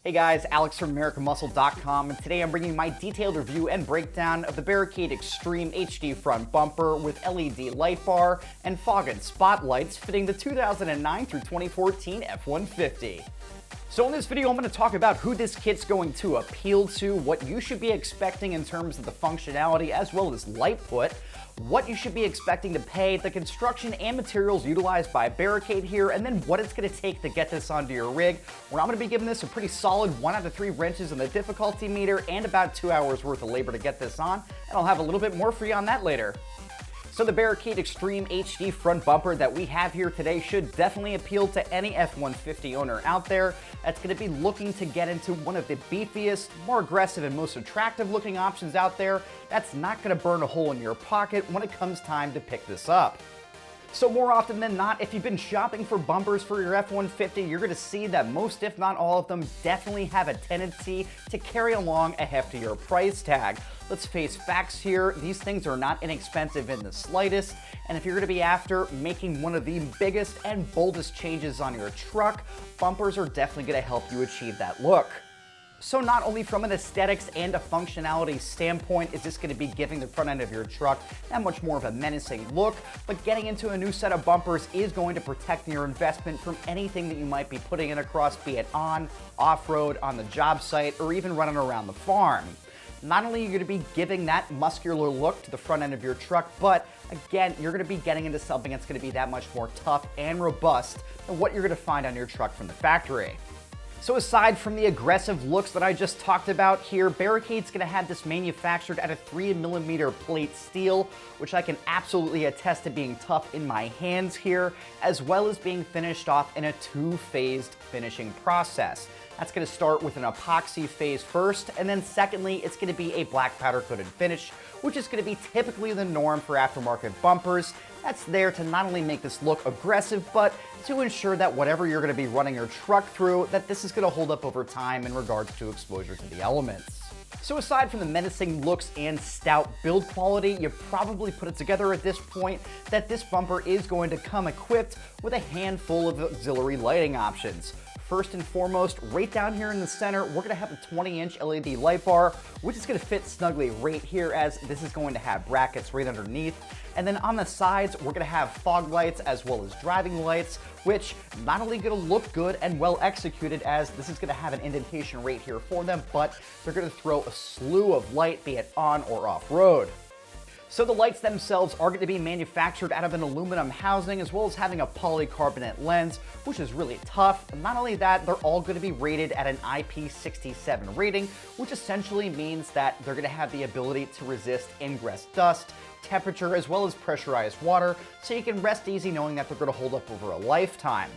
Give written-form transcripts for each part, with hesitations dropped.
Hey guys, Alex from AmericanMuscle.com, and today I'm bringing you my detailed review and breakdown of the Barricade Extreme HD front bumper with LED light bar and fog and spotlights fitting the 2009 through 2014 F150. So in this video, I'm going to talk about who this kit's going to appeal to, what you should be expecting in terms of the functionality as well as light put, what you should be expecting to pay, the construction and materials utilized by Barricade here, and then what it's going to take to get this onto your rig, where I'm going to be giving this a pretty solid 1 out of 3 wrenches in the difficulty meter and about 2 hours worth of labor to get this on, and I'll have a little bit more for you on that later. So the Barricade Extreme HD front bumper that we have here today should definitely appeal to any F150 owner out there that's going to be looking to get into one of the beefiest, more aggressive, and most attractive looking options out there that's not going to burn a hole in your pocket when it comes time to pick this up. So more often than not, if you've been shopping for bumpers for your F-150, you're going to see that most, if not all of them, definitely have a tendency to carry along a heftier price tag. Let's face facts here, these things are not inexpensive in the slightest, and if you're going to be after making one of the biggest and boldest changes on your truck, bumpers are definitely going to help you achieve that look. So not only from an aesthetics and a functionality standpoint is this going to be giving the front end of your truck that much more of a menacing look, but getting into a new set of bumpers is going to protect your investment from anything that you might be putting in across, be it on, off-road, on the job site, or even running around the farm. Not only are you going to be giving that muscular look to the front end of your truck, but again, you're going to be getting into something that's going to be that much more tough and robust than what you're going to find on your truck from the factory. So aside from the aggressive looks that I just talked about here, Barricade's going to have this manufactured at a 3mm plate steel, which I can absolutely attest to being tough in my hands here, as well as being finished off in a 2-phased finishing process. That's going to start with an epoxy phase first, and then secondly, it's going to be a black powder coated finish, which is going to be typically the norm for aftermarket bumpers. That's there to not only make this look aggressive, but to ensure that whatever you're going to be running your truck through, that this is going to hold up over time in regards to exposure to the elements. So aside from the menacing looks and stout build quality, you probably put it together at this point that this bumper is going to come equipped with a handful of auxiliary lighting options. First and foremost, right down here in the center, we're going to have a 20-inch LED light bar, which is going to fit snugly right here as this is going to have brackets right underneath. And then on the sides, we're going to have fog lights as well as driving lights, which not only going to look good and well executed as this is going to have an indentation right here for them, but they're going to throw a slew of light, be it on or off-road. So the lights themselves are going to be manufactured out of an aluminum housing as well as having a polycarbonate lens, which is really tough. And not only that, they're all going to be rated at an IP67 rating, which essentially means that they're going to have the ability to resist ingress dust, temperature, as well as pressurized water, so you can rest easy knowing that they're going to hold up over a lifetime.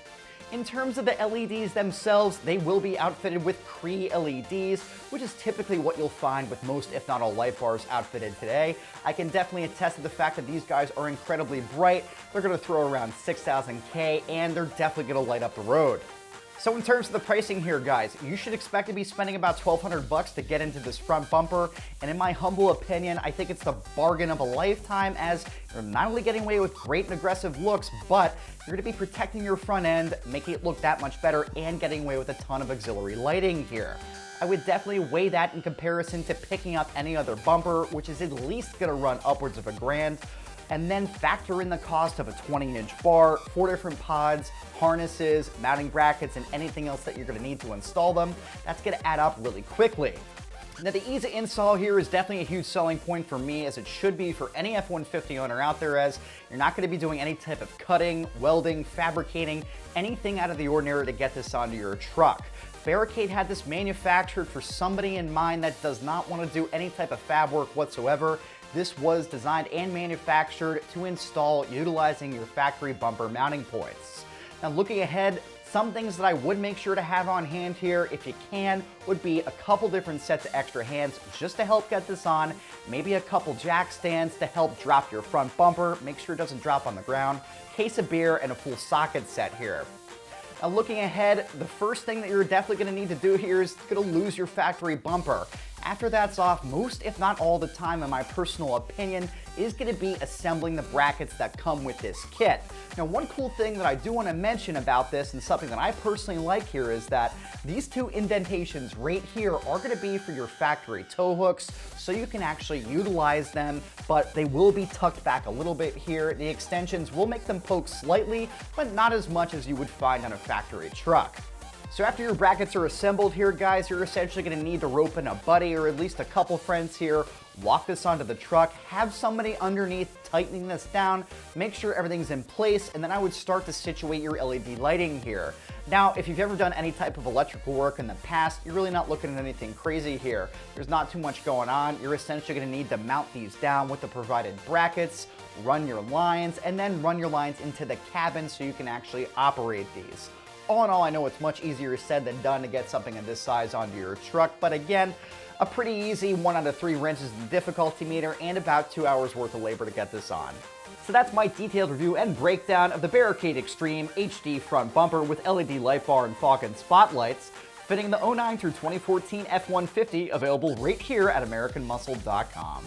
In terms of the LEDs themselves, they will be outfitted with Cree LEDs, which is typically what you'll find with most, if not all, light bars outfitted today. I can definitely attest to the fact that these guys are incredibly bright. They're going to throw around 6,000 K, and they're definitely going to light up the road. So in terms of the pricing here, guys, you should expect to be spending about $1,200 to get into this front bumper, and in my humble opinion, I think it's the bargain of a lifetime as you're not only getting away with great and aggressive looks, but you're going to be protecting your front end, making it look that much better, and getting away with a ton of auxiliary lighting here. I would definitely weigh that in comparison to picking up any other bumper, which is at least going to run upwards of $1,000. And then factor in the cost of a 20-inch bar, 4 different pods, harnesses, mounting brackets, and anything else that you're going to need to install them. That's going to add up really quickly. Now the ease of install here is definitely a huge selling point for me, as it should be for any F-150 owner out there, as you're not going to be doing any type of cutting, welding, fabricating, anything out of the ordinary to get this onto your truck. Barricade had this manufactured for somebody in mind that does not want to do any type of fab work whatsoever. This was designed and manufactured to install utilizing your factory bumper mounting points. Now looking ahead, some things that I would make sure to have on hand here, if you can, would be a couple different sets of extra hands just to help get this on, maybe a couple jack stands to help drop your front bumper, make sure it doesn't drop on the ground, case of beer, and a full socket set here. Now looking ahead, the first thing that you're definitely going to need to do here is going to lose your factory bumper. After that's off, most if not all the time, in my personal opinion, is going to be assembling the brackets that come with this kit. Now, one cool thing that I do want to mention about this, and something that I personally like here, is that these two indentations right here are going to be for your factory tow hooks, so you can actually utilize them, but they will be tucked back a little bit here. The extensions will make them poke slightly, but not as much as you would find on a factory truck. So after your brackets are assembled here, guys, you're essentially going to need to rope in a buddy or at least a couple friends here, walk this onto the truck, have somebody underneath tightening this down, make sure everything's in place, and then I would start to situate your LED lighting here. Now, if you've ever done any type of electrical work in the past, you're really not looking at anything crazy here. There's not too much going on. You're essentially going to need to mount these down with the provided brackets, run your lines, and then run your lines into the cabin so you can actually operate these. All in all, I know it's much easier said than done to get something of this size onto your truck, but again, a pretty easy 1 out of 3 wrenches in the difficulty meter and about 2 hours worth of labor to get this on. So that's my detailed review and breakdown of the Barricade Extreme HD front bumper with LED light bar and fog and spotlights, fitting the 09 through 2014 F150, available right here at AmericanMuscle.com.